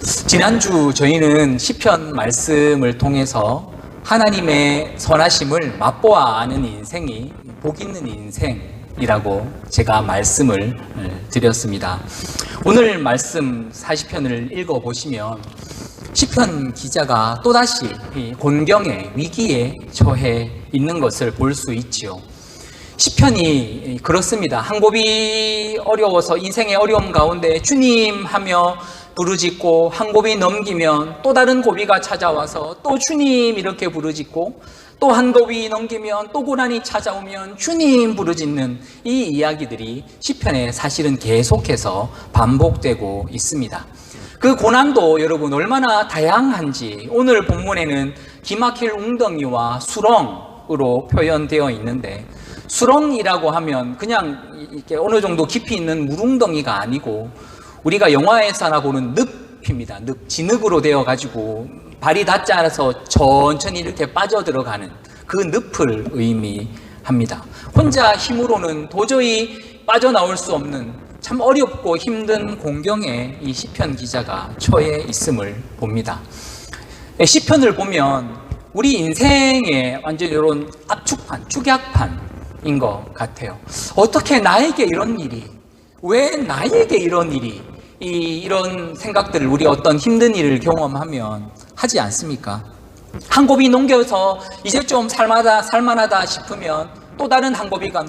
지난주 저희는 시편 말씀을 통해서 하나님의 선하심을 맛보아 아는 인생이 복 있는 인생이라고 제가 말씀을 드렸습니다. 오늘 말씀 40편을 읽어보시면 시편 기자가 또다시 곤경의 위기에 처해 있는 것을 볼 수 있지요. 시편이 그렇습니다. 한 곱이 어려워서 인생의 어려움 가운데 주님 하며 부르짖고 한 곱이 넘기면 또 다른 고비가 찾아와서 또 주님 이렇게 부르짖고 또 한 곱이 넘기면 또 고난이 찾아오면 주님 부르짖는 이 이야기들이 시편에 사실은 계속해서 반복되고 있습니다. 그 고난도 여러분 얼마나 다양한지 오늘 본문에는 기막힐 웅덩이와 수렁으로 표현되어 있는데, 수렁이라고 하면 그냥 이렇게 어느 정도 깊이 있는 물웅덩이가 아니고 우리가 영화에서나 보는 늪입니다. 늪, 진흙으로 되어 가지고 발이 닿지 않아서 천천히 이렇게 빠져 들어가는 그 늪을 의미합니다. 혼자 힘으로는 도저히 빠져나올 수 없는 참 어렵고 힘든 공경에 이 시편 기자가 처해 있음을 봅니다. 시편을 보면 우리 인생의 완전 이런 압축판, 축약판인 것 같아요. 어떻게 나에게 이런 일이, 왜 나에게 이런 일이, 이런 생각들을 우리 어떤 힘든 일을 경험하면 하지 않습니까? 한 곱이 넘겨서 이제 좀 살만하다 싶으면 또 다른 한 고비가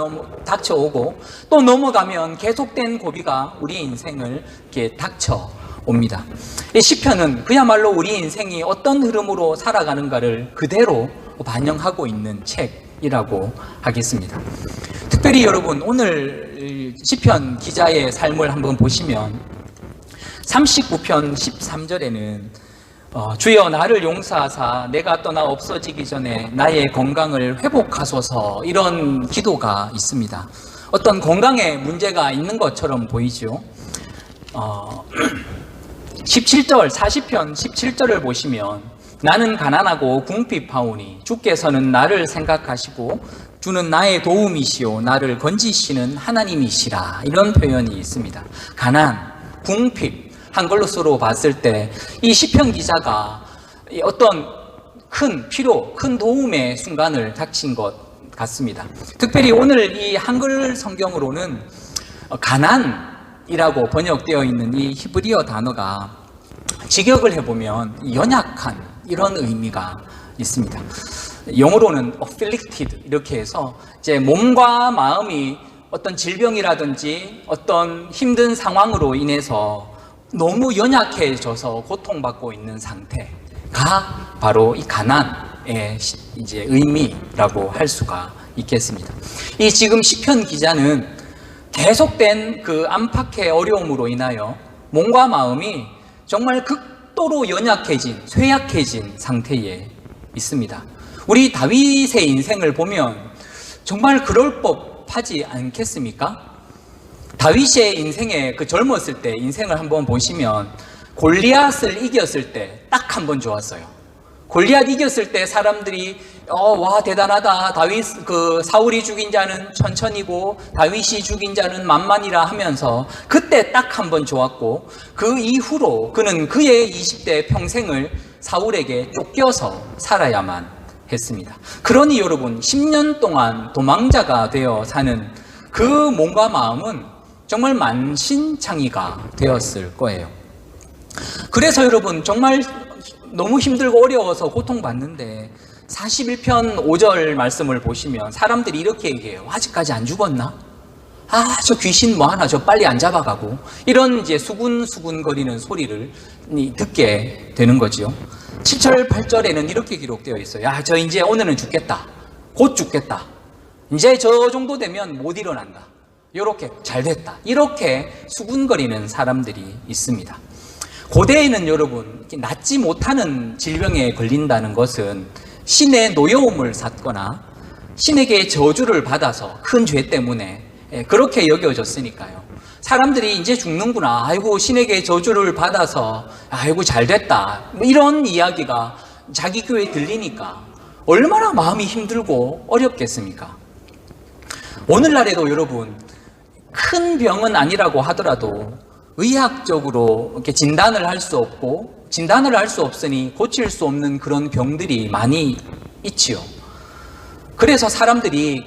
닥쳐오고 또 넘어가면 계속된 고비가 우리 인생을 이렇게 닥쳐옵니다. 이 시편은 그야말로 우리 인생이 어떤 흐름으로 살아가는가를 그대로 반영하고 있는 책이라고 하겠습니다. 특별히 여러분 오늘 시편 기자의 삶을 한번 보시면 39편 13절에는 주여 나를 용서하사 내가 떠나 없어지기 전에 나의 건강을 회복하소서, 이런 기도가 있습니다. 어떤 건강에 문제가 있는 것처럼 보이죠. 17절 40편 17절을 보시면 나는 가난하고 궁핍하오니 주께서는 나를 생각하시고 주는 나의 도움이시오 나를 건지시는 하나님이시라, 이런 표현이 있습니다. 가난, 궁핍, 한글로서로 봤을 때 이 시편 기자가 어떤 큰 필요, 큰 도움의 순간을 닥친 것 같습니다. 특별히 오늘 이 한글 성경으로는 가난이라고 번역되어 있는 이 히브리어 단어가 직역을 해보면 연약한, 이런 의미가 있습니다. 영어로는 afflicted 이렇게 해서 이제 몸과 마음이 어떤 질병이라든지 어떤 힘든 상황으로 인해서 너무 연약해져서 고통받고 있는 상태가 바로 이 가난의 이제 의미라고 할 수가 있겠습니다. 이 지금 시편 기자는 계속된 그 안팎의 어려움으로 인하여 몸과 마음이 정말 극도로 연약해진, 쇠약해진 상태에 있습니다. 우리 다윗의 인생을 보면 정말 그럴 법하지 않겠습니까? 다윗의 인생에 그 젊었을 때 인생을 한번 보시면 골리앗을 이겼을 때 딱 한 번 좋았어요. 골리앗 이겼을 때 사람들이 와 대단하다, 다윗 사울이 죽인 자는 천천히고 다윗이 죽인 자는 만만이라 하면서 그때 딱 한 번 좋았고, 그 이후로 그는 그의 20대 평생을 사울에게 쫓겨서 살아야만 했습니다. 그러니 여러분 10년 동안 도망자가 되어 사는 그 몸과 마음은 정말 만신창이가 되었을 거예요. 그래서 여러분 정말 너무 힘들고 어려워서 고통받는데 41편 5절 말씀을 보시면 사람들이 이렇게 얘기해요. 아직까지 안 죽었나? 저 귀신 뭐하나, 저 빨리 안 잡아가고, 이런 이제 수군수군거리는 소리를 듣게 되는 거죠. 7절 8절에는 이렇게 기록되어 있어요. 저 이제 오늘은 죽겠다, 곧 죽겠다, 이제 저 정도 되면 못 일어난다, 이렇게 잘됐다, 이렇게 수군거리는 사람들이 있습니다. 고대에는 여러분 낫지 못하는 질병에 걸린다는 것은 신의 노여움을 샀거나 신에게 저주를 받아서 큰 죄 때문에 그렇게 여겨졌으니까요. 사람들이 이제 죽는구나, 아이고 신에게 저주를 받아서 아이고 잘됐다, 이런 이야기가 자기 교회에 들리니까 얼마나 마음이 힘들고 어렵겠습니까? 오늘날에도 여러분 큰 병은 아니라고 하더라도 의학적으로 이렇게 진단을 할 수 없고, 진단을 할 수 없으니 고칠 수 없는 그런 병들이 많이 있지요. 그래서 사람들이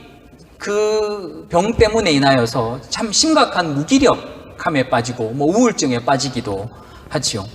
그 병 때문에 인하여서 참 심각한 무기력함에 빠지고 우울증에 빠지기도 하지요.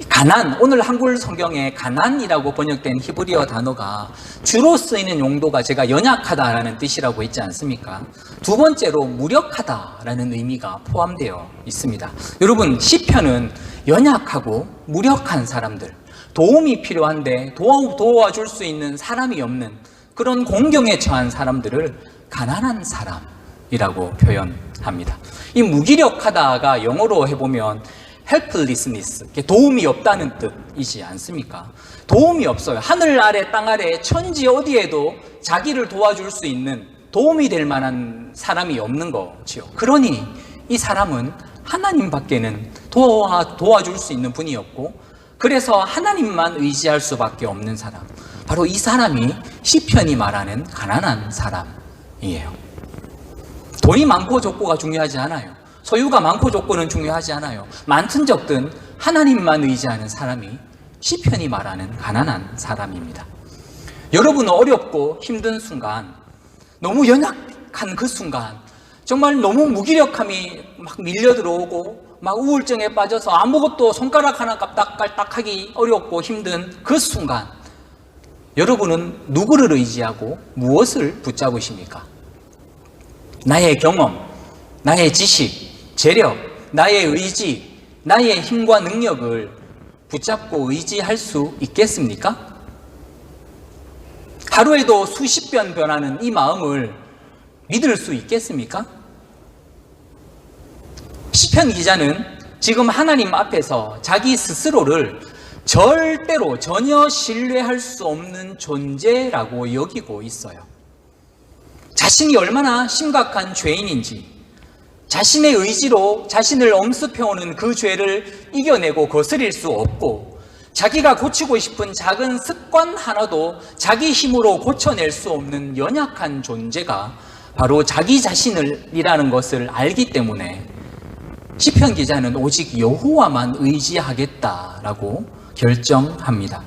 가난, 오늘 한글 성경에 가난이라고 번역된 히브리어 단어가 주로 쓰이는 용도가 제가 연약하다라는 뜻이라고 했지 않습니까? 두 번째로 무력하다라는 의미가 포함되어 있습니다. 여러분, 시편은 연약하고 무력한 사람들, 도움이 필요한데 도와줄 수 있는 사람이 없는 그런 공경에 처한 사람들을 가난한 사람이라고 표현합니다. 이 무기력하다가 영어로 해보면 helplessness, 도움이 없다는 뜻이지 않습니까? 도움이 없어요. 하늘 아래 땅 아래 천지 어디에도 자기를 도와줄 수 있는, 도움이 될 만한 사람이 없는 거지요. 그러니 이 사람은 하나님밖에는 도와줄 수 있는 분이 없고, 그래서 하나님만 의지할 수밖에 없는 사람, 바로 이 사람이 시편이 말하는 가난한 사람이에요. 돈이 많고 적고가 중요하지 않아요. 소유가 많고 적고는 중요하지 않아요. 많든 적든 하나님만 의지하는 사람이 시편이 말하는 가난한 사람입니다. 여러분은 어렵고 힘든 순간, 너무 연약한 그 순간, 정말 너무 무기력함이 막 밀려 들어오고 막 우울증에 빠져서 아무것도 손가락 하나 까딱까딱하기 어렵고 힘든 그 순간, 여러분은 누구를 의지하고 무엇을 붙잡으십니까? 나의 경험, 나의 지식, 재력, 나의 의지, 나의 힘과 능력을 붙잡고 의지할 수 있겠습니까? 하루에도 수십 번 변하는 이 마음을 믿을 수 있겠습니까? 시편 기자는 지금 하나님 앞에서 자기 스스로를 절대로 전혀 신뢰할 수 없는 존재라고 여기고 있어요. 자신이 얼마나 심각한 죄인인지, 자신의 의지로 자신을 엄습해오는 그 죄를 이겨내고 거스릴 수 없고, 자기가 고치고 싶은 작은 습관 하나도 자기 힘으로 고쳐낼 수 없는 연약한 존재가 바로 자기 자신이라는 것을 알기 때문에 시편 기자는 오직 여호와만 의지하겠다라고 결정합니다.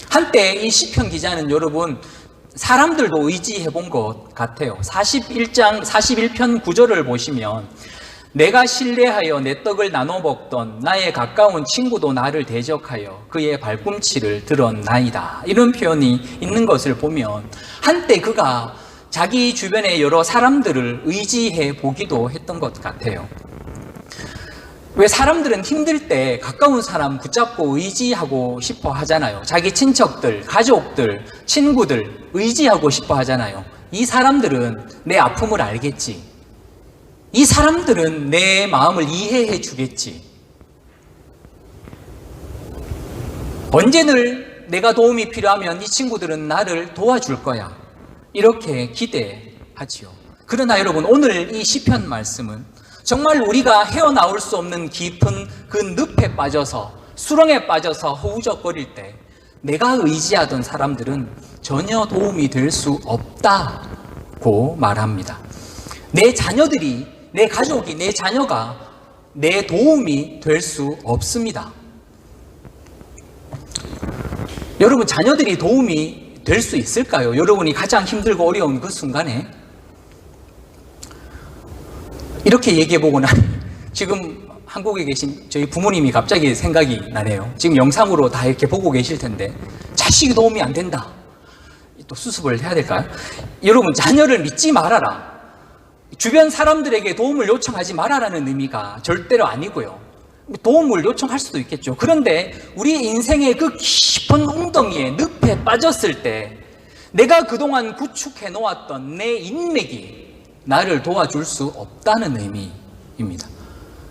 한때 이 시편 기자는 여러분, 사람들도 의지해 본 것 같아요. 41편 9절을 보시면, 내가 신뢰하여 내 떡을 나눠 먹던 나의 가까운 친구도 나를 대적하여 그의 발꿈치를 들었나이다, 이런 표현이 있는 것을 보면 한때 그가 자기 주변의 여러 사람들을 의지해 보기도 했던 것 같아요. 왜 사람들은 힘들 때 가까운 사람 붙잡고 의지하고 싶어 하잖아요. 자기 친척들, 가족들, 친구들 의지하고 싶어 하잖아요. 이 사람들은 내 아픔을 알겠지. 이 사람들은 내 마음을 이해해 주겠지. 언제든 내가 도움이 필요하면 이 친구들은 나를 도와줄 거야, 이렇게 기대하지요. 그러나 여러분, 오늘 이 시편 말씀은 정말 우리가 헤어나올 수 없는 깊은 그 늪에 빠져서, 수렁에 빠져서 허우적거릴 때 내가 의지하던 사람들은 전혀 도움이 될 수 없다고 말합니다. 내 자녀들이, 내 가족이, 내 자녀가 내 도움이 될 수 없습니다. 여러분, 자녀들이 도움이 될 수 있을까요? 여러분이 가장 힘들고 어려운 그 순간에 이렇게 얘기해보고 나니 지금 한국에 계신 저희 부모님이 갑자기 생각이 나네요. 지금 영상으로 다 이렇게 보고 계실 텐데, 자식이 도움이 안 된다, 또 수습을 해야 될까요? 여러분, 자녀를 믿지 말아라, 주변 사람들에게 도움을 요청하지 말아라는 의미가 절대로 아니고요. 도움을 요청할 수도 있겠죠. 그런데 우리 인생의 그 깊은 웅덩이에, 늪에 빠졌을 때 내가 그동안 구축해 놓았던 내 인맥이 나를 도와줄 수 없다는 의미입니다.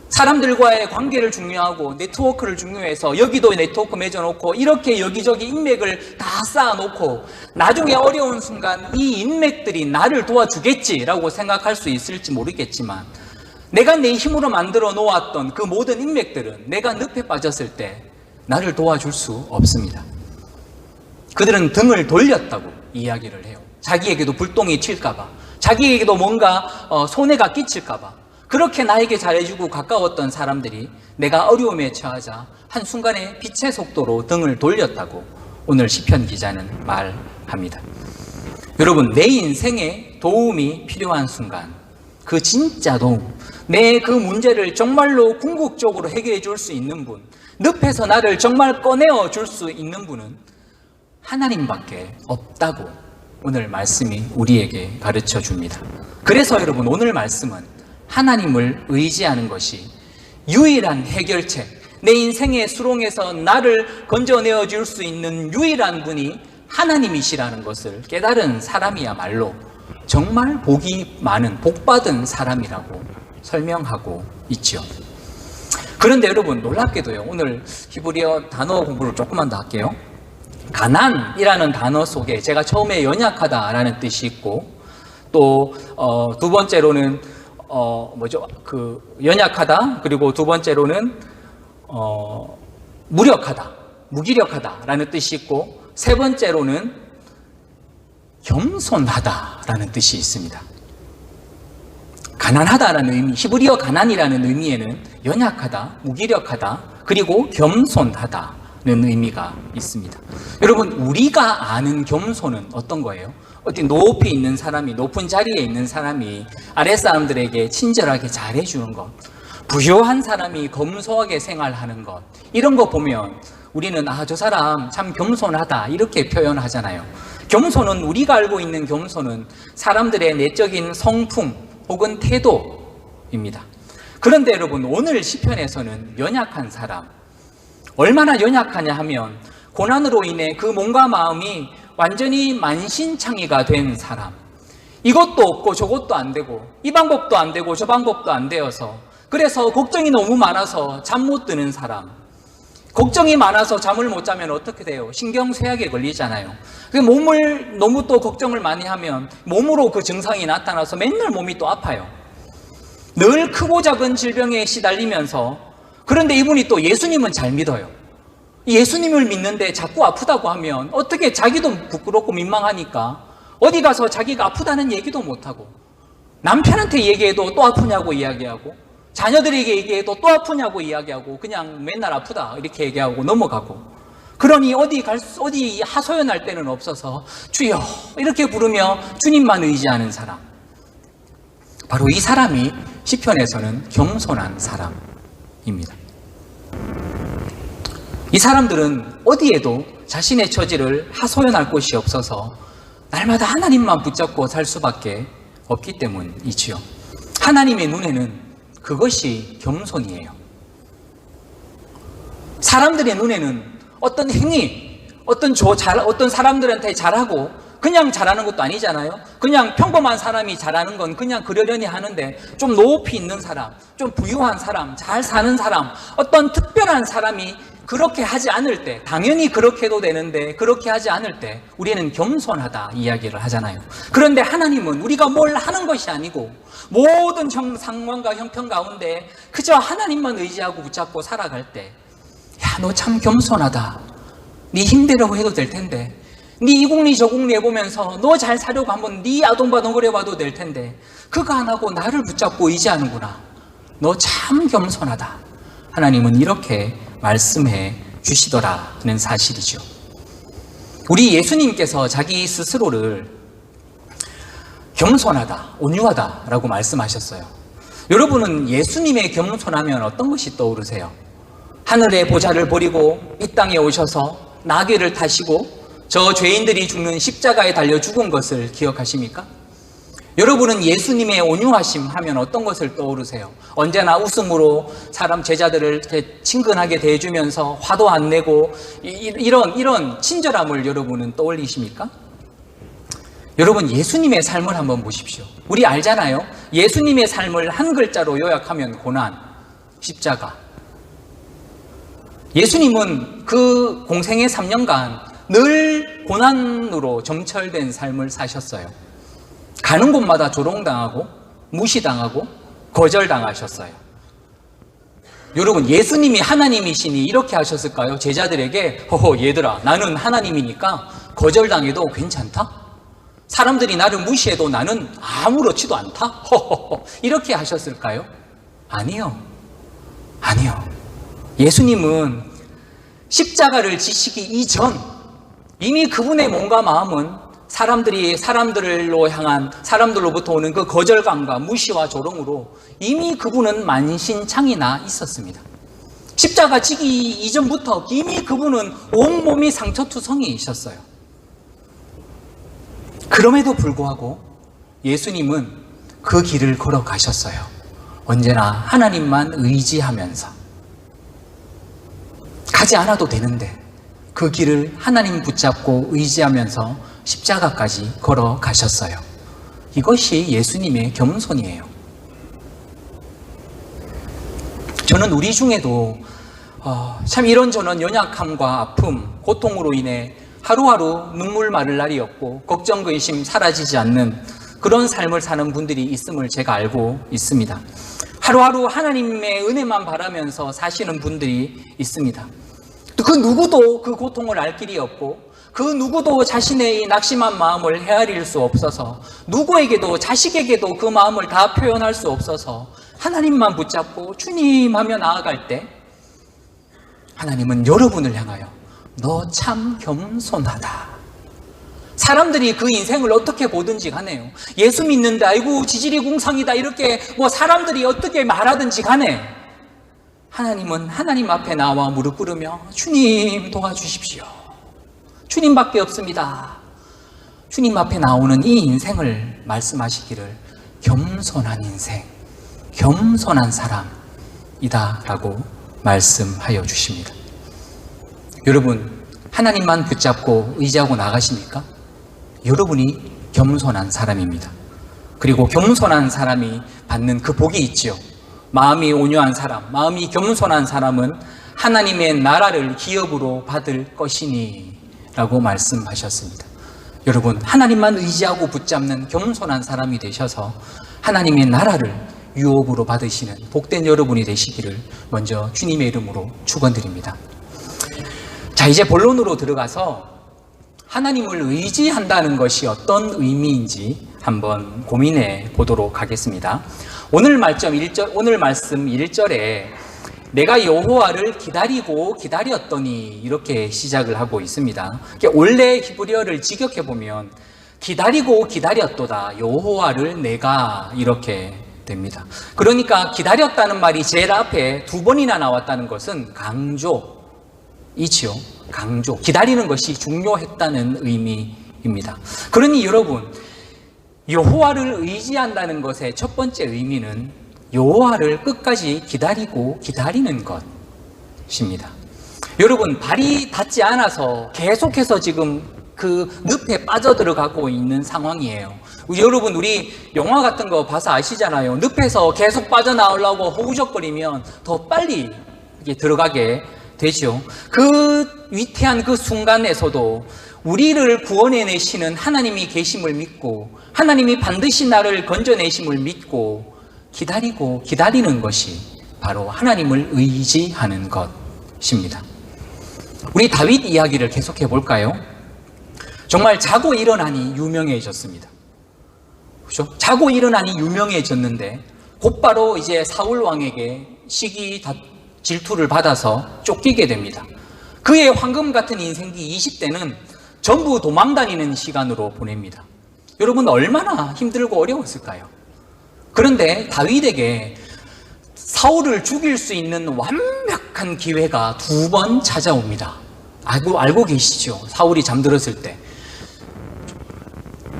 사람들과의 관계를 중요하고 네트워크를 중요해서 여기도 네트워크 맺어놓고 이렇게 여기저기 인맥을 다 쌓아놓고 나중에 어려운 순간 이 인맥들이 나를 도와주겠지라고 생각할 수 있을지 모르겠지만, 내가 내 힘으로 만들어 놓았던 그 모든 인맥들은 내가 늪에 빠졌을 때 나를 도와줄 수 없습니다. 그들은 등을 돌렸다고 이야기를 해요. 자기에게도 불똥이 튈까봐, 자기에게도 뭔가 손해가 끼칠까봐. 그렇게 나에게 잘해주고 가까웠던 사람들이 내가 어려움에 처하자 한순간에 빛의 속도로 등을 돌렸다고 오늘 시편 기자는 말합니다. 여러분, 내 인생에 도움이 필요한 순간, 그 진짜 도움, 내 그 문제를 정말로 궁극적으로 해결해 줄 수 있는 분, 늪에서 나를 정말 꺼내어 줄 수 있는 분은 하나님밖에 없다고 오늘 말씀이 우리에게 가르쳐 줍니다. 그래서 여러분, 오늘 말씀은 하나님을 의지하는 것이 유일한 해결책, 내 인생의 수렁에서 나를 건져내어 줄 수 있는 유일한 분이 하나님이시라는 것을 깨달은 사람이야말로 정말 복이 많은, 복받은 사람이라고 설명하고 있죠. 그런데 여러분, 놀랍게도요, 오늘 히브리어 단어 공부를 조금만 더 할게요. 가난이라는 단어 속에 제가 처음에 연약하다라는 뜻이 있고, 또 두 번째로는 연약하다, 그리고 두 번째로는 무력하다, 무기력하다라는 뜻이 있고, 세 번째로는 겸손하다라는 뜻이 있습니다. 가난하다라는 의미, 히브리어 가난이라는 의미에는 연약하다, 무기력하다, 그리고 겸손하다는 의미가 있습니다. 여러분, 우리가 아는 겸손은 어떤 거예요? 어디 높이 있는 사람이, 높은 자리에 있는 사람이 아랫사람들에게 친절하게 잘해주는 것, 부유한 사람이 검소하게 생활하는 것, 이런 거 보면 우리는 저 사람 참 겸손하다 이렇게 표현하잖아요. 겸손은, 우리가 알고 있는 겸손은 사람들의 내적인 성품 혹은 태도입니다. 그런데 여러분, 오늘 시편에서는 연약한 사람, 얼마나 연약하냐 하면 고난으로 인해 그 몸과 마음이 완전히 만신창이가 된 사람, 이것도 없고 저것도 안 되고 이 방법도 안 되고 저 방법도 안 되어서, 그래서 걱정이 너무 많아서 잠 못 드는 사람, 걱정이 많아서 잠을 못 자면 어떻게 돼요? 신경쇠약에 걸리잖아요. 몸을 너무 또 걱정을 많이 하면 몸으로 그 증상이 나타나서 맨날 몸이 또 아파요. 늘 크고 작은 질병에 시달리면서, 그런데 이분이 또 예수님은 잘 믿어요. 예수님을 믿는데 자꾸 아프다고 하면 어떻게, 자기도 부끄럽고 민망하니까 어디 가서 자기가 아프다는 얘기도 못하고, 남편한테 얘기해도 또 아프냐고 이야기하고, 자녀들에게 얘기해도 또 아프냐고 이야기하고, 그냥 맨날 아프다 이렇게 얘기하고 넘어가고, 그러니 어디 하소연할 데는 없어서 주여 이렇게 부르며 주님만 의지하는 사람, 바로 이 사람이 시편에서는 겸손한 사람입니다. 이 사람들은 어디에도 자신의 처지를 하소연할 곳이 없어서 날마다 하나님만 붙잡고 살 수밖에 없기 때문이지요. 하나님의 눈에는 그것이 겸손이에요. 사람들의 눈에는 어떤 행위, 어떤 사람들한테 잘하고 그냥 잘하는 것도 아니잖아요. 그냥 평범한 사람이 잘하는 건 그냥 그러려니 하는데, 좀 높이 있는 사람, 좀 부유한 사람, 잘 사는 사람, 어떤 특별한 사람이 그렇게 하지 않을 때, 당연히 그렇게 해도 되는데 그렇게 하지 않을 때 우리는 겸손하다 이야기를 하잖아요. 그런데 하나님은 우리가 뭘 하는 것이 아니고 모든 상황과 형편 가운데 그저 하나님만 의지하고 붙잡고 살아갈 때, 야, 너 참 겸손하다, 네 힘대로 해도 될 텐데, 네 이국리 저국리 해보면서 너 잘 사려고 한번 네 아동바 너그려봐도 될 텐데 그거 안 하고 나를 붙잡고 의지하는구나, 너 참 겸손하다, 하나님은 이렇게 말씀해 주시더라는 사실이죠. 우리 예수님께서 자기 스스로를 겸손하다, 온유하다라고 말씀하셨어요. 여러분은 예수님의 겸손하면 어떤 것이 떠오르세요? 하늘의 보좌를 버리고 이 땅에 오셔서 나귀를 타시고 저 죄인들이 죽는 십자가에 달려 죽은 것을 기억하십니까? 여러분은 예수님의 온유하심 하면 어떤 것을 떠오르세요? 언제나 웃음으로 사람 제자들을 이렇게 친근하게 대해주면서 화도 안 내고 이런 친절함을 여러분은 떠올리십니까? 여러분, 예수님의 삶을 한번 보십시오. 우리 알잖아요. 예수님의 삶을 한 글자로 요약하면 고난, 십자가. 예수님은 그 공생의 3년간 늘 고난으로 점철된 삶을 사셨어요. 가는 곳마다 조롱당하고 무시당하고 거절당하셨어요. 여러분, 예수님이 하나님이시니 이렇게 하셨을까요? 제자들에게 허허 얘들아, 나는 하나님이니까 거절당해도 괜찮다? 사람들이 나를 무시해도 나는 아무렇지도 않다? 허허허 이렇게 하셨을까요? 아니요. 예수님은 십자가를 지시기 이전 이미 그분의 몸과 마음은 사람들로부터 오는 그 거절감과 무시와 조롱으로 이미 그분은 만신창이나 있었습니다. 십자가 지기 이전부터 이미 그분은 온몸이 상처투성이셨어요. 그럼에도 불구하고 예수님은 그 길을 걸어가셨어요. 언제나 하나님만 의지하면서. 가지 않아도 되는데 그 길을 하나님 붙잡고 의지하면서 십자가까지 걸어가셨어요. 이것이 예수님의 겸손이에요. 저는 우리 중에도 참 이런저런 연약함과 아픔, 고통으로 인해 하루하루 눈물 마를 날이 없고 걱정, 근심 사라지지 않는 그런 삶을 사는 분들이 있음을 제가 알고 있습니다. 하루하루 하나님의 은혜만 바라면서 사시는 분들이 있습니다. 그 누구도 그 고통을 알 길이 없고 그 누구도 자신의 이 낙심한 마음을 헤아릴 수 없어서 누구에게도 자식에게도 그 마음을 다 표현할 수 없어서 하나님만 붙잡고 주님 하며 나아갈 때 하나님은 여러분을 향하여 너 참 겸손하다. 사람들이 그 인생을 어떻게 보든지 간에요. 예수 믿는데 아이고 지질이 궁상이다 이렇게 사람들이 어떻게 말하든지 간에 하나님은 하나님 앞에 나와 무릎 꿇으며 주님 도와주십시오. 주님밖에 없습니다. 주님 앞에 나오는 이 인생을 말씀하시기를 겸손한 인생, 겸손한 사람이다 라고 말씀하여 주십니다. 여러분, 하나님만 붙잡고 의지하고 나가십니까? 여러분이 겸손한 사람입니다. 그리고 겸손한 사람이 받는 그 복이 있지요. 마음이 온유한 사람, 마음이 겸손한 사람은 하나님의 나라를 기업으로 받을 것이니 라고 말씀하셨습니다. 여러분, 하나님만 의지하고 붙잡는 겸손한 사람이 되셔서 하나님의 나라를 유업으로 받으시는 복된 여러분이 되시기를 먼저 주님의 이름으로 축원드립니다. 자, 이제 본론으로 들어가서 하나님을 의지한다는 것이 어떤 의미인지 한번 고민해 보도록 하겠습니다. 오늘 말씀 1절에 내가 여호와를 기다리고 기다렸더니 이렇게 시작을 하고 있습니다. 원래 히브리어를 직역해 보면 기다리고 기다렸도다 여호와를 내가 이렇게 됩니다. 그러니까 기다렸다는 말이 제일 앞에 두 번이나 나왔다는 것은 강조이지요. 강조. 기다리는 것이 중요했다는 의미입니다. 그러니 여러분, 여호와를 의지한다는 것의 첫 번째 의미는 여호와를 끝까지 기다리고 기다리는 것입니다. 여러분, 발이 닿지 않아서 계속해서 지금 그 늪에 빠져들어가고 있는 상황이에요. 여러분, 우리 영화 같은 거 봐서 아시잖아요. 늪에서 계속 빠져나오려고 허우적거리면 더 빨리 들어가게 되죠. 그 위태한 그 순간에서도 우리를 구원해내시는 하나님이 계심을 믿고 하나님이 반드시 나를 건져내심을 믿고 기다리고 기다리는 것이 바로 하나님을 의지하는 것입니다. 우리 다윗 이야기를 계속해 볼까요? 정말 자고 일어나니 유명해졌습니다. 그렇죠? 자고 일어나니 유명해졌는데 곧바로 이제 사울 왕에게 시기 질투를 받아서 쫓기게 됩니다. 그의 황금 같은 인생기 20대는 전부 도망다니는 시간으로 보냅니다. 여러분, 얼마나 힘들고 어려웠을까요? 그런데 다윗에게 사울을 죽일 수 있는 완벽한 기회가 두 번 찾아옵니다. 알고 계시죠? 사울이 잠들었을 때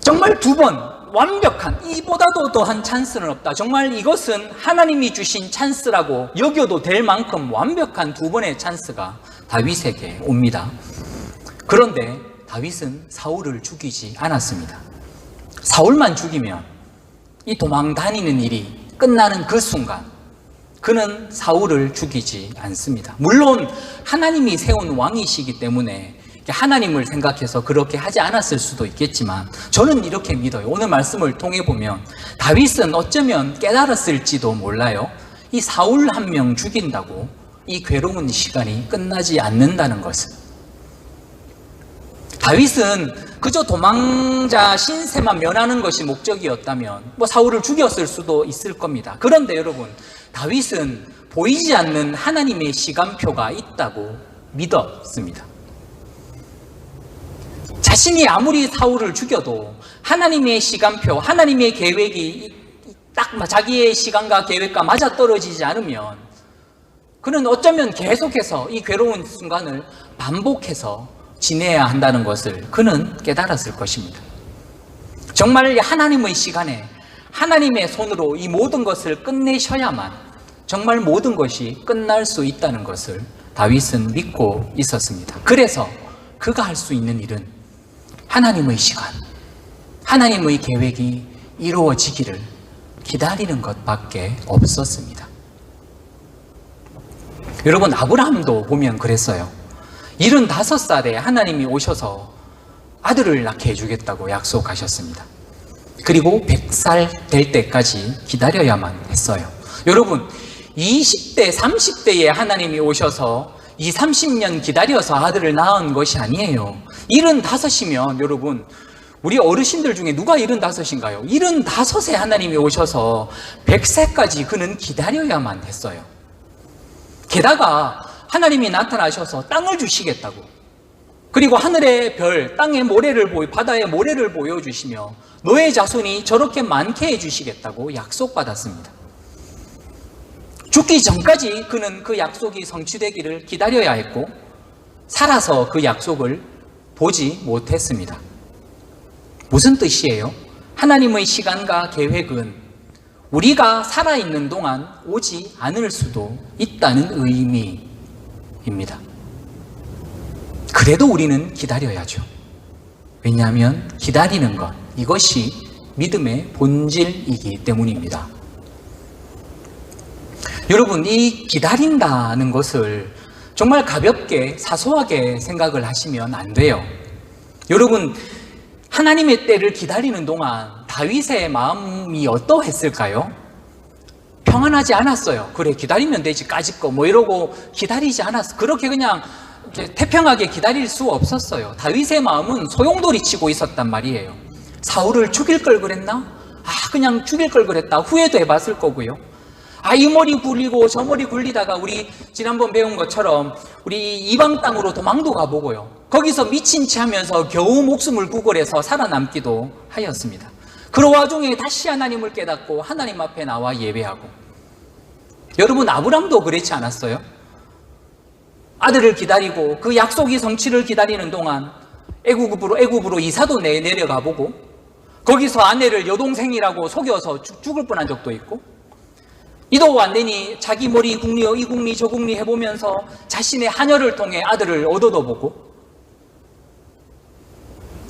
정말 두 번 완벽한, 이보다도 더한 찬스는 없다. 정말 이것은 하나님이 주신 찬스라고 여겨도 될 만큼 완벽한 두 번의 찬스가 다윗에게 옵니다. 그런데 다윗은 사울을 죽이지 않았습니다. 사울만 죽이면 이 도망 다니는 일이 끝나는 그 순간 그는 사울을 죽이지 않습니다. 물론 하나님이 세운 왕이시기 때문에 하나님을 생각해서 그렇게 하지 않았을 수도 있겠지만 저는 이렇게 믿어요. 오늘 말씀을 통해 보면 다윗은 어쩌면 깨달았을지도 몰라요. 이 사울 한 명 죽인다고 이 괴로운 시간이 끝나지 않는다는 것을. 다윗은 그저 도망자 신세만 면하는 것이 목적이었다면 사울을 죽였을 수도 있을 겁니다. 그런데 여러분, 다윗은 보이지 않는 하나님의 시간표가 있다고 믿었습니다. 자신이 아무리 사울을 죽여도 하나님의 시간표, 하나님의 계획이 딱 자기의 시간과 계획과 맞아떨어지지 않으면 그는 어쩌면 계속해서 이 괴로운 순간을 반복해서 지내야 한다는 것을 그는 깨달았을 것입니다. 정말 하나님의 시간에 하나님의 손으로 이 모든 것을 끝내셔야만 정말 모든 것이 끝날 수 있다는 것을 다윗은 믿고 있었습니다. 그래서 그가 할 수 있는 일은 하나님의 시간, 하나님의 계획이 이루어지기를 기다리는 것밖에 없었습니다. 여러분, 아브라함도 보면 그랬어요. 75살에 하나님이 오셔서 아들을 낳게 해주겠다고 약속하셨습니다. 그리고 100살 될 때까지 기다려야만 했어요. 여러분, 20대, 30대에 하나님이 오셔서 20, 30년 기다려서 아들을 낳은 것이 아니에요. 75이면 여러분, 우리 어르신들 중에 누가 75인가요? 75에 하나님이 오셔서 100세까지 그는 기다려야만 했어요. 게다가 하나님이 나타나셔서 땅을 주시겠다고, 그리고 하늘의 별, 땅의 모래를 바다의 모래를 보여주시며 너의 자손이 저렇게 많게 해주시겠다고 약속받았습니다. 죽기 전까지 그는 그 약속이 성취되기를 기다려야 했고 살아서 그 약속을 보지 못했습니다. 무슨 뜻이에요? 하나님의 시간과 계획은 우리가 살아있는 동안 오지 않을 수도 있다는 의미입니다. 그래도 우리는 기다려야죠. 왜냐하면 기다리는 것, 이것이 믿음의 본질이기 때문입니다. 여러분, 이 기다린다는 것을 정말 가볍게 사소하게 생각을 하시면 안 돼요. 여러분, 하나님의 때를 기다리는 동안 다윗의 마음이 어떠했을까요? 평안하지 않았어요. 그래, 기다리면 되지, 까짓 거 이러고 기다리지 않았어. 그렇게 그냥 태평하게 기다릴 수 없었어요. 다윗의 마음은 소용돌이 치고 있었단 말이에요. 사울을 죽일 걸 그랬나? 그냥 죽일 걸 그랬다. 후회도 해봤을 거고요. 이 머리 굴리고 저 머리 굴리다가 우리 지난번 배운 것처럼 우리 이방 땅으로 도망도 가보고요. 거기서 미친 체 하면서 겨우 목숨을 구걸해서 살아남기도 하였습니다. 그 와중에 다시 하나님을 깨닫고 하나님 앞에 나와 예배하고. 여러분, 아브람도 그렇지 않았어요? 아들을 기다리고 그 약속이 성취를 기다리는 동안 애굽으로 이사도 내려가 보고 거기서 아내를 여동생이라고 속여서 죽을 뻔한 적도 있고, 이도 안 되니 자기 머리 국리요 이 국리 저 국리 해보면서 자신의 하녀를 통해 아들을 얻어도 보고,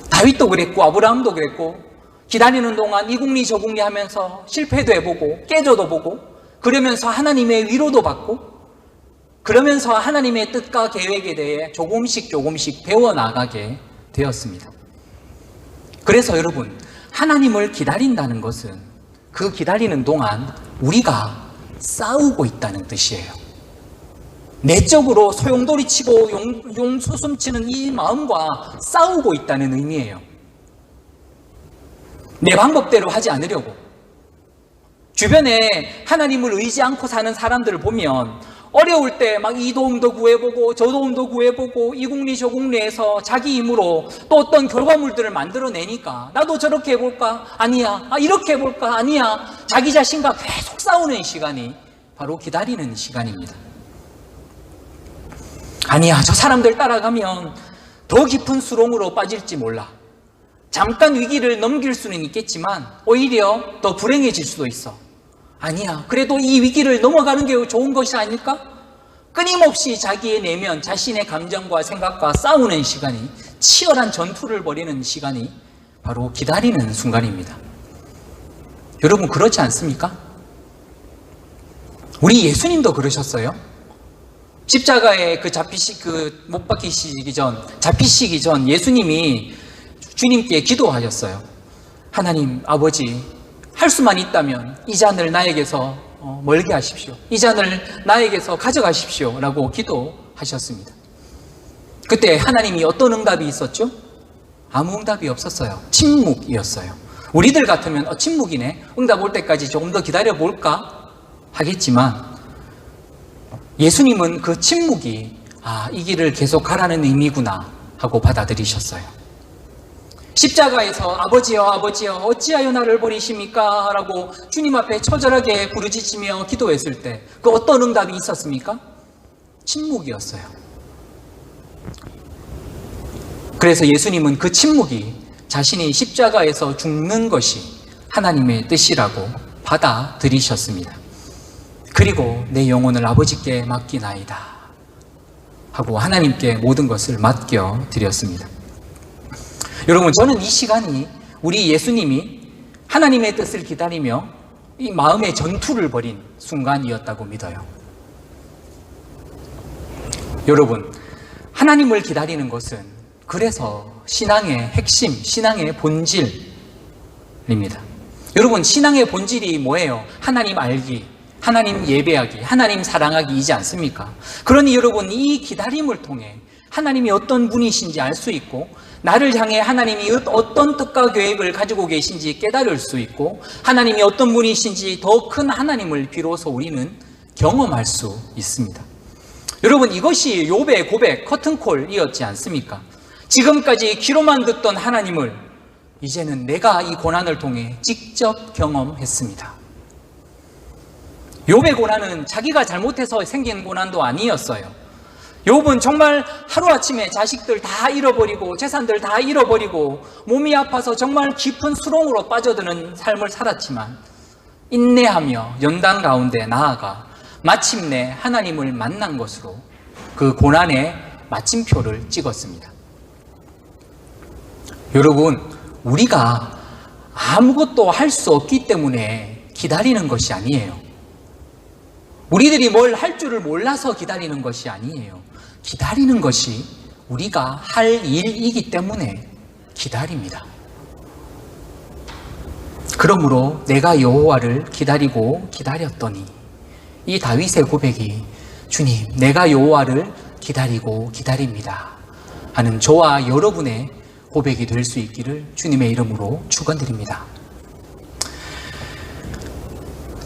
다윗도 그랬고 아브라함도 그랬고 기다리는 동안 이 국리 저 국리 하면서 실패도 해보고 깨져도 보고 그러면서 하나님의 위로도 받고 그러면서 하나님의 뜻과 계획에 대해 조금씩 배워나가게 되었습니다. 그래서 여러분, 하나님을 기다린다는 것은 그 기다리는 동안 우리가 싸우고 있다는 뜻이에요. 내적으로 소용돌이 치고 용수숨 치는 이 마음과 싸우고 있다는 의미예요. 내 방법대로 하지 않으려고. 주변에 하나님을 의지 않고 사는 사람들을 보면 어려울 때 막 이 도움도 구해보고 저 도움도 구해보고 이 국리 저 국리에서 자기 힘으로 또 어떤 결과물들을 만들어내니까 나도 저렇게 해볼까? 아니야. 이렇게 해볼까? 아니야. 자기 자신과 계속 싸우는 시간이 바로 기다리는 시간입니다. 아니야, 저 사람들 따라가면 더 깊은 수렁으로 빠질지 몰라. 잠깐 위기를 넘길 수는 있겠지만 오히려 더 불행해질 수도 있어. 아니야, 그래도 이 위기를 넘어가는 게 좋은 것이 아닐까? 끊임없이 자기의 내면, 자신의 감정과 생각과 싸우는 시간이, 치열한 전투를 벌이는 시간이 바로 기다리는 순간입니다. 여러분, 그렇지 않습니까? 우리 예수님도 그러셨어요. 십자가에 못 박히시기 전 예수님이 주님께 기도하셨어요. 하나님 아버지, 할 수만 있다면 이 잔을 나에게서 멀게 하십시오. 이 잔을 나에게서 가져가십시오 라고 기도하셨습니다. 그때 하나님이 어떤 응답이 있었죠? 아무 응답이 없었어요. 침묵이었어요. 우리들 같으면 침묵이네, 응답 올 때까지 조금 더 기다려볼까? 하겠지만 예수님은 그 침묵이 이 길을 계속 가라는 의미구나 하고 받아들이셨어요. 십자가에서 아버지여 아버지여 어찌하여 나를 버리십니까? 라고 주님 앞에 처절하게 부르짖으며 기도했을 때 그 어떤 응답이 있었습니까? 침묵이었어요. 그래서 예수님은 그 침묵이 자신이 십자가에서 죽는 것이 하나님의 뜻이라고 받아들이셨습니다. 그리고 내 영혼을 아버지께 맡기나이다 하고 하나님께 모든 것을 맡겨드렸습니다. 여러분, 저는 이 시간이 우리 예수님이 하나님의 뜻을 기다리며 이 마음의 전투를 벌인 순간이었다고 믿어요. 여러분, 하나님을 기다리는 것은 그래서 신앙의 핵심, 신앙의 본질입니다. 여러분, 신앙의 본질이 뭐예요? 하나님 알기, 하나님 예배하기, 하나님 사랑하기이지 않습니까? 그러니 여러분, 이 기다림을 통해 하나님이 어떤 분이신지 알 수 있고 나를 향해 하나님이 어떤 뜻과 계획을 가지고 계신지 깨달을 수 있고 하나님이 어떤 분이신지 더 큰 하나님을 비로소 우리는 경험할 수 있습니다. 여러분, 이것이 욥의 고백, 커튼콜이었지 않습니까? 지금까지 귀로만 듣던 하나님을 이제는 내가 이 고난을 통해 직접 경험했습니다. 욥의 고난은 자기가 잘못해서 생긴 고난도 아니었어요. 욥은 정말 하루아침에 자식들 다 잃어버리고 재산들 다 잃어버리고 몸이 아파서 정말 깊은 수렁으로 빠져드는 삶을 살았지만 인내하며 연단 가운데 나아가 마침내 하나님을 만난 것으로 그 고난의 마침표를 찍었습니다. 여러분, 우리가 아무것도 할 수 없기 때문에 기다리는 것이 아니에요. 우리들이 뭘 할 줄을 몰라서 기다리는 것이 아니에요. 기다리는 것이 우리가 할 일이기 때문에 기다립니다. 그러므로 내가 여호와를 기다리고 기다렸더니, 이 다윗의 고백이 주님, 내가 여호와를 기다리고 기다립니다 하는 저와 여러분의 고백이 될 수 있기를 주님의 이름으로 축원드립니다.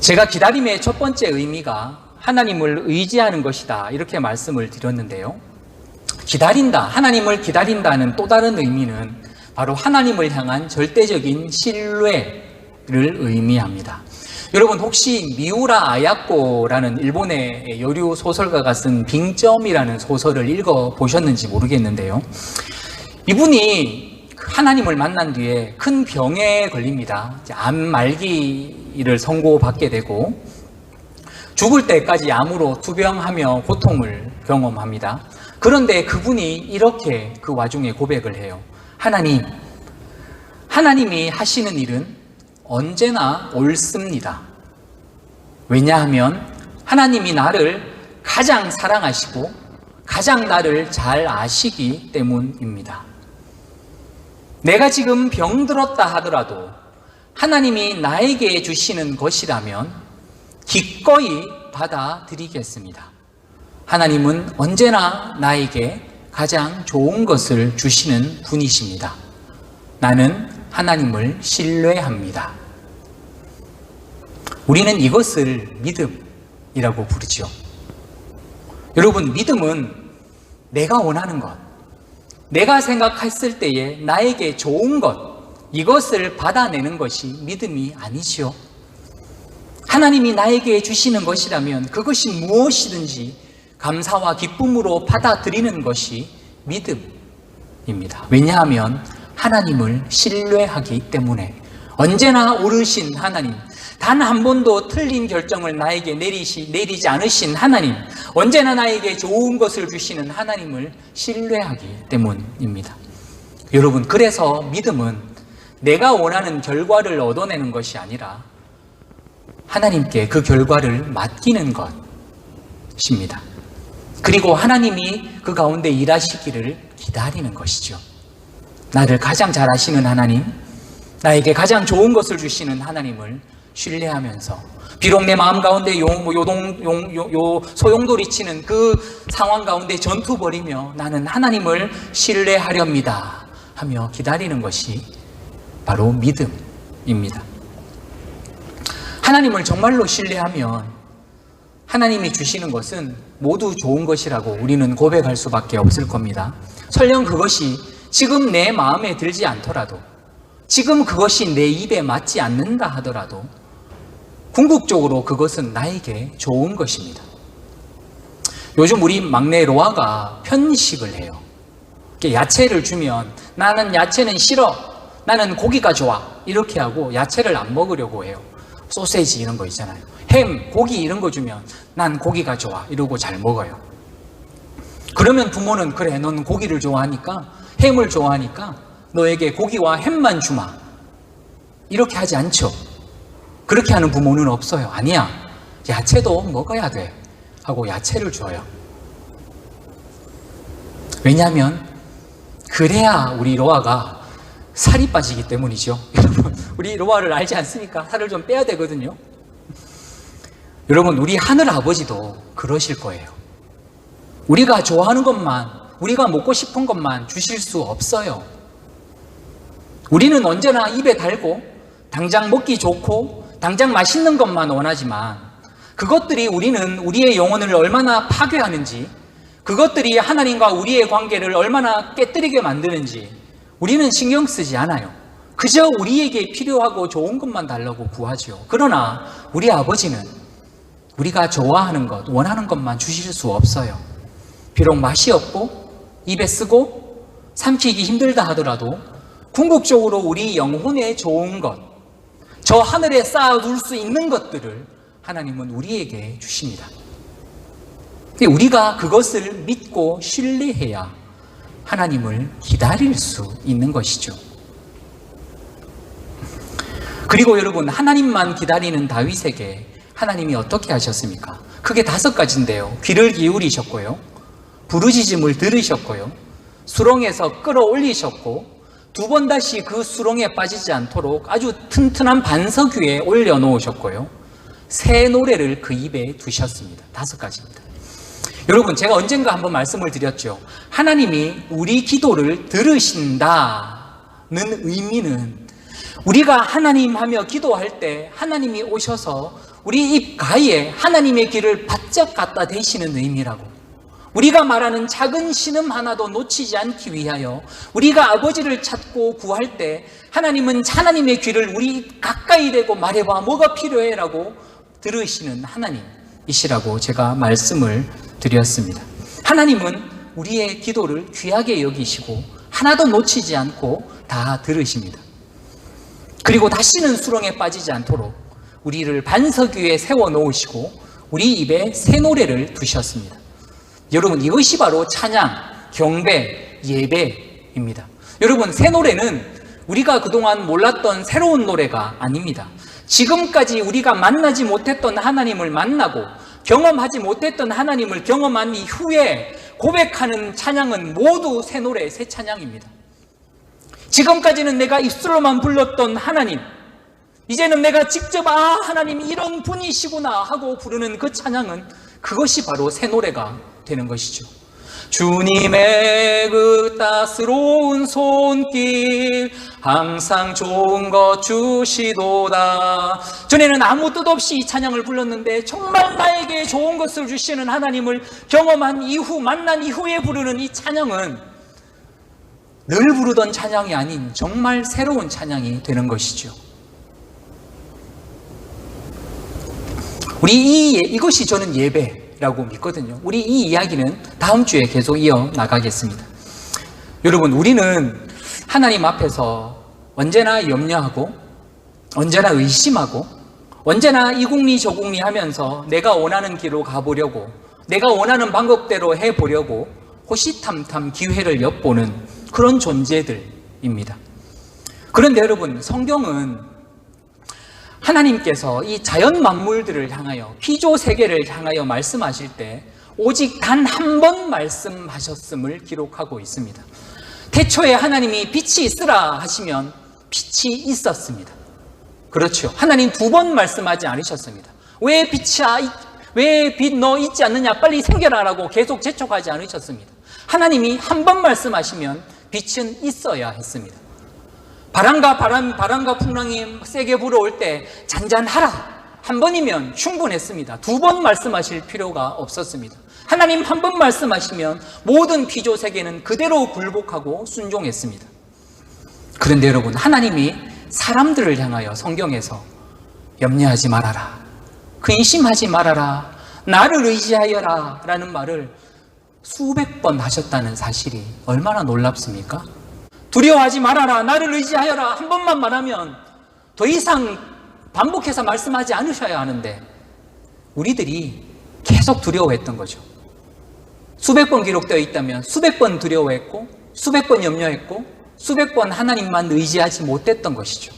제가 기다림의 첫 번째 의미가 하나님을 의지하는 것이다, 이렇게 말씀을 드렸는데요. 기다린다, 하나님을 기다린다는 또 다른 의미는 바로 하나님을 향한 절대적인 신뢰를 의미합니다. 여러분, 혹시 미우라 아야코라는 일본의 여류 소설가가 쓴 빙점이라는 소설을 읽어보셨는지 모르겠는데요. 이분이 하나님을 만난 뒤에 큰 병에 걸립니다. 암 말기를 선고받게 되고 죽을 때까지 암으로 투병하며 고통을 경험합니다. 그런데 그분이 이렇게 그 와중에 고백을 해요. 하나님이 하시는 일은 언제나 옳습니다. 왜냐하면 하나님이 나를 가장 사랑하시고 가장 나를 잘 아시기 때문입니다. 내가 지금 병들었다 하더라도 하나님이 나에게 주시는 것이라면 기꺼이 받아들이겠습니다. 하나님은 언제나 나에게 가장 좋은 것을 주시는 분이십니다. 나는 하나님을 신뢰합니다. 우리는 이것을 믿음이라고 부르죠. 여러분, 믿음은 내가 원하는 것, 내가 생각했을 때에 나에게 좋은 것, 이것을 받아내는 것이 믿음이 아니지요. 하나님이 나에게 주시는 것이라면 그것이 무엇이든지 감사와 기쁨으로 받아들이는 것이 믿음입니다. 왜냐하면 하나님을 신뢰하기 때문에. 언제나 옳으신 하나님, 단 한 번도 틀린 결정을 나에게 내리지 않으신 하나님, 언제나 나에게 좋은 것을 주시는 하나님을 신뢰하기 때문입니다. 여러분, 그래서 믿음은 내가 원하는 결과를 얻어내는 것이 아니라 하나님께 그 결과를 맡기는 것입니다. 그리고 하나님이 그 가운데 일하시기를 기다리는 것이죠. 나를 가장 잘 아시는 하나님, 나에게 가장 좋은 것을 주시는 하나님을 신뢰하면서 비록 내 마음 가운데 소용돌이 치는 그 상황 가운데 전투 벌이며 나는 하나님을 신뢰하렵니다 하며 기다리는 것이 바로 믿음입니다. 하나님을 정말로 신뢰하면 하나님이 주시는 것은 모두 좋은 것이라고 우리는 고백할 수밖에 없을 겁니다. 설령 그것이 지금 내 마음에 들지 않더라도, 지금 그것이 내 입에 맞지 않는다 하더라도 궁극적으로 그것은 나에게 좋은 것입니다. 요즘 우리 막내 로아가 편식을 해요. 야채를 주면 나는 야채는 싫어, 나는 고기가 좋아, 이렇게 하고 야채를 안 먹으려고 해요. 소세지 이런 거 있잖아요. 햄, 고기 이런 거 주면 난 고기가 좋아, 이러고 잘 먹어요. 그러면 부모는 그래, 넌 고기를 좋아하니까, 햄을 좋아하니까 너에게 고기와 햄만 주마, 이렇게 하지 않죠. 그렇게 하는 부모는 없어요. 아니야, 야채도 먹어야 돼 하고 야채를 줘요. 왜냐하면 그래야 우리 로아가 살이 빠지기 때문이죠. 여러분, 우리 로아를 알지 않습니까? 살을 좀 빼야 되거든요. 여러분, 우리 하늘 아버지도 그러실 거예요. 우리가 좋아하는 것만, 우리가 먹고 싶은 것만 주실 수 없어요. 우리는 언제나 입에 달고 당장 먹기 좋고 당장 맛있는 것만 원하지만, 그것들이 우리는 우리의 영혼을 얼마나 파괴하는지, 그것들이 하나님과 우리의 관계를 얼마나 깨뜨리게 만드는지 우리는 신경 쓰지 않아요. 그저 우리에게 필요하고 좋은 것만 달라고 구하죠. 그러나 우리 아버지는 우리가 좋아하는 것, 원하는 것만 주실 수 없어요. 비록 맛이 없고 입에 쓰고 삼키기 힘들다 하더라도 궁극적으로 우리 영혼에 좋은 것, 저 하늘에 쌓아둘 수 있는 것들을 하나님은 우리에게 주십니다. 우리가 그것을 믿고 신뢰해야 하나님을 기다릴 수 있는 것이죠. 그리고 여러분, 하나님만 기다리는 다윗에게 하나님이 어떻게 하셨습니까? 크게 5가지인데요. 귀를 기울이셨고요, 부르짖음을 들으셨고요, 수렁에서 끌어올리셨고, 2번 다시 그 수렁에 빠지지 않도록 아주 튼튼한 반석 위에 올려놓으셨고요, 새 노래를 그 입에 두셨습니다. 5가지입니다. 여러분, 제가 언젠가 한번 말씀을 드렸죠. 하나님이 우리 기도를 들으신다는 의미는 우리가 하나님 하며 기도할 때 하나님이 오셔서 우리 입 가에 하나님의 길을 바짝 갖다 대시는 의미라고, 우리가 말하는 작은 신음 하나도 놓치지 않기 위하여 우리가 아버지를 찾고 구할 때 하나님은 하나님의 귀를 우리 가까이 대고 말해봐, 뭐가 필요해? 라고 들으시는 하나님이시라고 제가 말씀을 드렸습니다. 하나님은 우리의 기도를 귀하게 여기시고 하나도 놓치지 않고 다 들으십니다. 그리고 다시는 수렁에 빠지지 않도록 우리를 반석 위에 세워놓으시고 우리 입에 새 노래를 두셨습니다. 여러분, 이것이 바로 찬양, 경배, 예배입니다. 여러분, 새 노래는 우리가 그동안 몰랐던 새로운 노래가 아닙니다. 지금까지 우리가 만나지 못했던 하나님을 만나고 경험하지 못했던 하나님을 경험한 이후에 고백하는 찬양은 모두 새 노래, 새 찬양입니다. 지금까지는 내가 입술로만 불렀던 하나님, 이제는 내가 직접 하나님 이런 분이시구나 하고 부르는 그 찬양은, 그것이 바로 새 노래가 되는 것이죠. 주님의 그 따스러운 손길 항상 좋은 것 주시도다. 전에는 아무 뜻 없이 이 찬양을 불렀는데 정말 나에게 좋은 것을 주시는 하나님을 경험한 이후, 만난 이후에 부르는 이 찬양은 늘 부르던 찬양이 아닌 정말 새로운 찬양이 되는 것이죠. 이것이 저는 예배라고 믿거든요. 우리 이 이야기는 다음 주에 계속 이어나가겠습니다. 여러분, 우리는 하나님 앞에서 언제나 염려하고 언제나 의심하고 언제나 이국리 저국리 하면서 내가 원하는 길로 가보려고, 내가 원하는 방법대로 해보려고 호시탐탐 기회를 엿보는 그런 존재들입니다. 그런데 여러분, 성경은 하나님께서 이 자연 만물들을 향하여, 피조 세계를 향하여 말씀하실 때 오직 단 한 번 말씀하셨음을 기록하고 있습니다. 태초에 하나님이 빛이 있으라 하시면 빛이 있었습니다. 그렇죠. 하나님 2번 말씀하지 않으셨습니다. 왜 빛이야? 왜 빛 너 있지 않느냐? 빨리 생겨라라고 계속 재촉하지 않으셨습니다. 하나님이 한 번 말씀하시면 빛은 있어야 했습니다. 바람과 풍랑이 세게 불어올 때 잔잔하라 한 번이면 충분했습니다. 두 번 말씀하실 필요가 없었습니다. 하나님 한 번 말씀하시면 모든 피조 세계는 그대로 굴복하고 순종했습니다. 그런데 여러분, 하나님이 사람들을 향하여 성경에서 염려하지 말아라, 근심하지 말아라, 나를 의지하여라 라는 말을 수백 번 하셨다는 사실이 얼마나 놀랍습니까? 두려워하지 말아라, 나를 의지하여라 한 번만 말하면 더 이상 반복해서 말씀하지 않으셔야 하는데 우리들이 계속 두려워했던 거죠. 수백 번 기록되어 있다면 수백 번 두려워했고 수백 번 염려했고 수백 번 하나님만 의지하지 못했던 것이죠.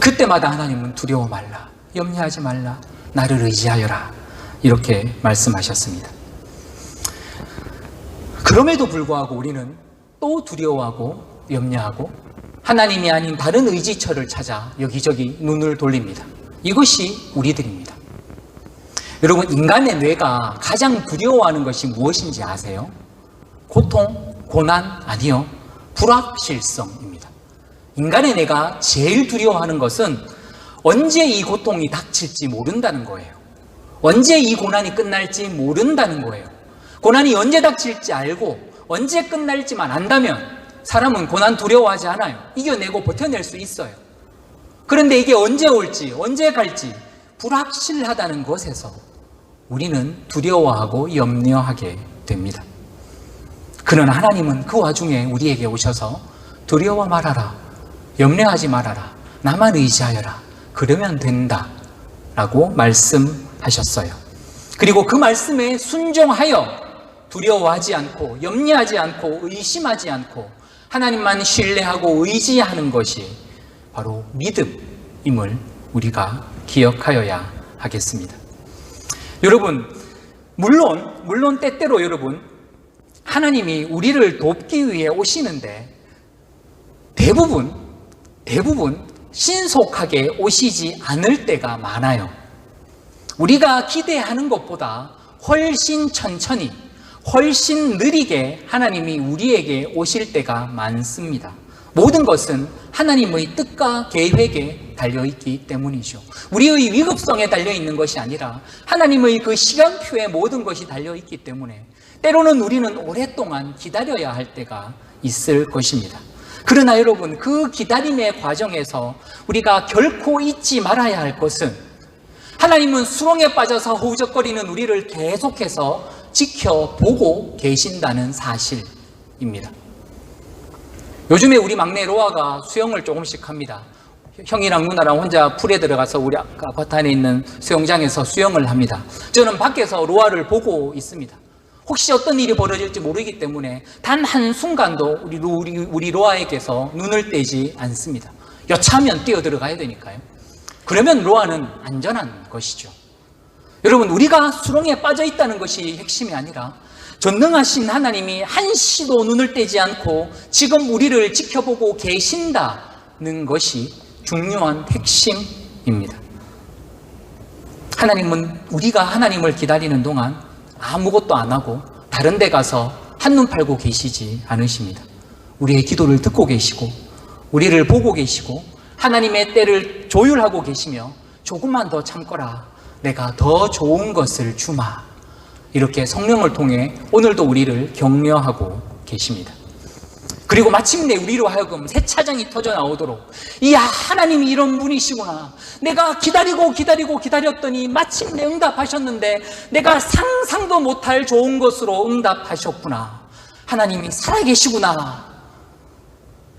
그때마다 하나님은 두려워 말라, 염려하지 말라, 나를 의지하여라 이렇게 말씀하셨습니다. 그럼에도 불구하고 우리는 또 두려워하고 염려하고 하나님이 아닌 다른 의지처를 찾아 여기저기 눈을 돌립니다. 이것이 우리들입니다. 여러분, 인간의 뇌가 가장 두려워하는 것이 무엇인지 아세요? 고통, 고난, 아니요, 불확실성입니다. 인간의 뇌가 제일 두려워하는 것은 언제 이 고통이 닥칠지 모른다는 거예요. 언제 이 고난이 끝날지 모른다는 거예요. 고난이 언제 닥칠지 알고 언제 끝날지만 안다면 사람은 고난 두려워하지 않아요. 이겨내고 버텨낼 수 있어요. 그런데 이게 언제 올지 언제 갈지 불확실하다는 것에서 우리는 두려워하고 염려하게 됩니다. 그러나 하나님은 그 와중에 우리에게 오셔서 두려워 말아라, 염려하지 말아라, 나만 의지하여라, 그러면 된다 라고 말씀하셨어요. 그리고 그 말씀에 순종하여 두려워하지 않고 염려하지 않고 의심하지 않고 하나님만 신뢰하고 의지하는 것이 바로 믿음임을 우리가 기억하여야 하겠습니다. 여러분, 물론 때때로 여러분, 하나님이 우리를 돕기 위해 오시는데 대부분 신속하게 오시지 않을 때가 많아요. 우리가 기대하는 것보다 훨씬 천천히, 훨씬 느리게 하나님이 우리에게 오실 때가 많습니다. 모든 것은 하나님의 뜻과 계획에 달려있기 때문이죠. 우리의 위급성에 달려있는 것이 아니라 하나님의 그 시간표에 모든 것이 달려있기 때문에 때로는 우리는 오랫동안 기다려야 할 때가 있을 것입니다. 그러나 여러분, 그 기다림의 과정에서 우리가 결코 잊지 말아야 할 것은 하나님은 수렁에 빠져서 허우적거리는 우리를 계속해서 지켜보고 계신다는 사실입니다. 요즘에 우리 막내 로아가 수영을 조금씩 합니다. 형이랑 누나랑 혼자 풀에 들어가서 우리 아파트 안에 있는 수영장에서 수영을 합니다. 저는 밖에서 로아를 보고 있습니다. 혹시 어떤 일이 벌어질지 모르기 때문에 단 한순간도 우리 로아에게서 눈을 떼지 않습니다. 여차하면 뛰어들어가야 되니까요. 그러면 로아는 안전한 것이죠. 여러분, 우리가 수렁에 빠져 있다는 것이 핵심이 아니라 전능하신 하나님이 한시도 눈을 떼지 않고 지금 우리를 지켜보고 계신다는 것이 중요한 핵심입니다. 하나님은 우리가 하나님을 기다리는 동안 아무것도 안 하고 다른 데 가서 한눈 팔고 계시지 않으십니다. 우리의 기도를 듣고 계시고 우리를 보고 계시고 하나님의 때를 조율하고 계시며 조금만 더 참거라, 내가 더 좋은 것을 주마, 이렇게 성령을 통해 오늘도 우리를 격려하고 계십니다. 그리고 마침내 우리로 하여금 새 차장이 터져 나오도록, 이야, 하나님이 이런 분이시구나, 내가 기다렸더니 마침내 응답하셨는데 내가 상상도 못할 좋은 것으로 응답하셨구나, 하나님이 살아계시구나,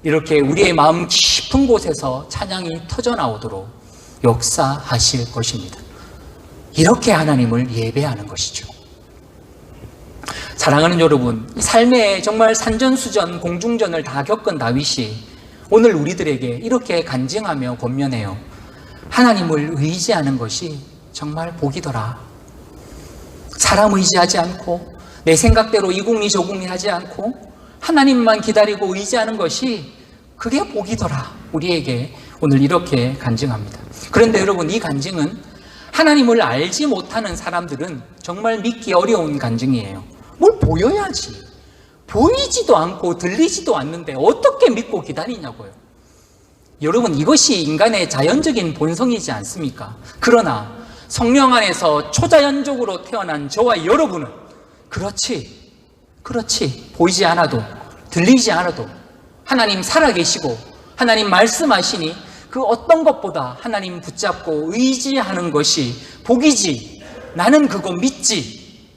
이렇게 우리의 마음 깊은 곳에서 찬양이 터져 나오도록 역사하실 것입니다. 이렇게 하나님을 예배하는 것이죠. 사랑하는 여러분, 삶의 정말 산전수전, 공중전을 다 겪은 다윗이 오늘 우리들에게 이렇게 간증하며 권면해요. 하나님을 의지하는 것이 정말 복이더라. 사람 의지하지 않고 내 생각대로 이궁리 저궁리 하지 않고 하나님만 기다리고 의지하는 것이 그게 복이더라. 우리에게 오늘 이렇게 간증합니다. 그런데 여러분, 이 간증은 하나님을 알지 못하는 사람들은 정말 믿기 어려운 간증이에요. 뭘 보여야지. 보이지도 않고 들리지도 않는데 어떻게 믿고 기다리냐고요. 여러분, 이것이 인간의 자연적인 본성이지 않습니까? 그러나 성령 안에서 초자연적으로 태어난 저와 여러분은 그렇지, 보이지 않아도 들리지 않아도 하나님 살아계시고 하나님 말씀하시니 그 어떤 것보다 하나님 붙잡고 의지하는 것이 복이지, 나는 그거 믿지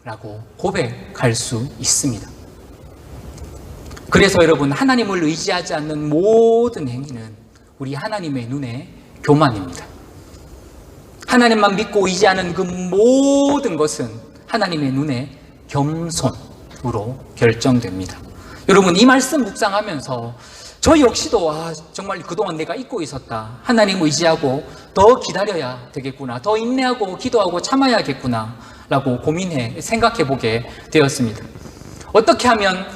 라고 고백할 수 있습니다. 그래서 여러분, 하나님을 의지하지 않는 모든 행위는 우리 하나님의 눈에 교만입니다. 하나님만 믿고 의지하는 그 모든 것은 하나님의 눈에 겸손으로 결정됩니다. 여러분, 이 말씀 묵상하면서 저 역시도 정말 그동안 내가 잊고 있었다. 하나님 의지하고 더 기다려야 되겠구나. 더 인내하고 기도하고 참아야겠구나 라고 생각해 보게 되었습니다. 어떻게 하면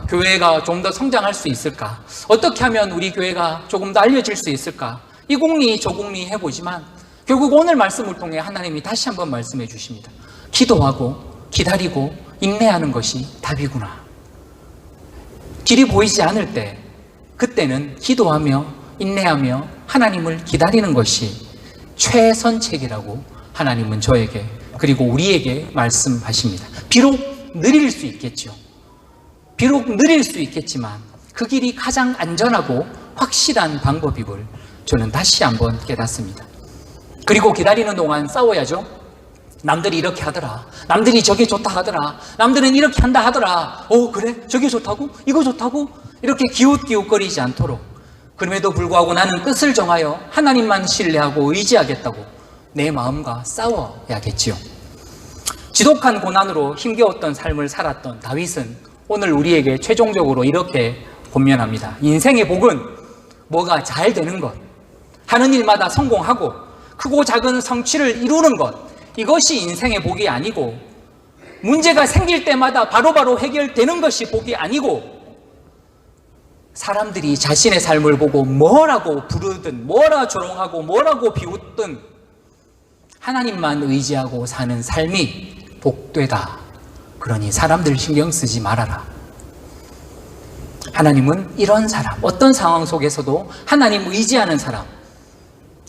교회가 좀 더 성장할 수 있을까? 어떻게 하면 우리 교회가 조금 더 알려질 수 있을까? 이 공리 저 공리 해보지만 결국 오늘 말씀을 통해 하나님이 다시 한번 말씀해 주십니다. 기도하고 기다리고 인내하는 것이 답이구나. 길이 보이지 않을 때, 그때는 기도하며 인내하며 하나님을 기다리는 것이 최선책이라고 하나님은 저에게 그리고 우리에게 말씀하십니다. 비록 느릴 수 있겠죠. 비록 느릴 수 있겠지만 그 길이 가장 안전하고 확실한 방법임을 저는 다시 한번 깨닫습니다. 그리고 기다리는 동안 싸워야죠. 남들이 이렇게 하더라. 남들이 저게 좋다 하더라. 남들은 이렇게 한다 하더라. 그래? 저게 좋다고? 이거 좋다고? 이렇게 기웃기웃거리지 않도록, 그럼에도 불구하고 나는 끝을 정하여 하나님만 신뢰하고 의지하겠다고 내 마음과 싸워야겠지요. 지독한 고난으로 힘겨웠던 삶을 살았던 다윗은 오늘 우리에게 최종적으로 이렇게 권면합니다. 인생의 복은 뭐가 잘 되는 것, 하는 일마다 성공하고 크고 작은 성취를 이루는 것, 이것이 인생의 복이 아니고, 문제가 생길 때마다 바로바로 해결되는 것이 복이 아니고, 사람들이 자신의 삶을 보고 뭐라고 부르든 뭐라 조롱하고 뭐라고 비웃든 하나님만 의지하고 사는 삶이 복되다. 그러니 사람들 신경 쓰지 말아라. 하나님은 이런 사람, 어떤 상황 속에서도 하나님 의지하는 사람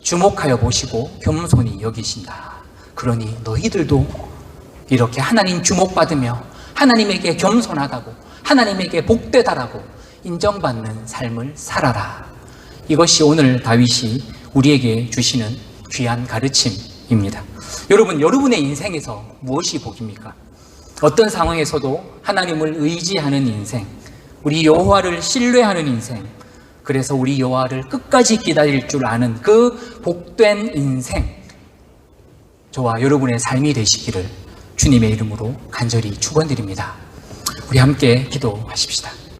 주목하여 보시고 겸손히 여기신다. 그러니 너희들도 이렇게 하나님 주목받으며 하나님에게 겸손하다고, 하나님에게 복되다라고 인정받는 삶을 살아라. 이것이 오늘 다윗이 우리에게 주시는 귀한 가르침입니다. 여러분, 여러분의 인생에서 무엇이 복입니까? 어떤 상황에서도 하나님을 의지하는 인생, 우리 여호와를 신뢰하는 인생, 그래서 우리 여호와를 끝까지 기다릴 줄 아는 그 복된 인생, 저와 여러분의 삶이 되시기를 주님의 이름으로 간절히 축원드립니다. 우리 함께 기도하십시다.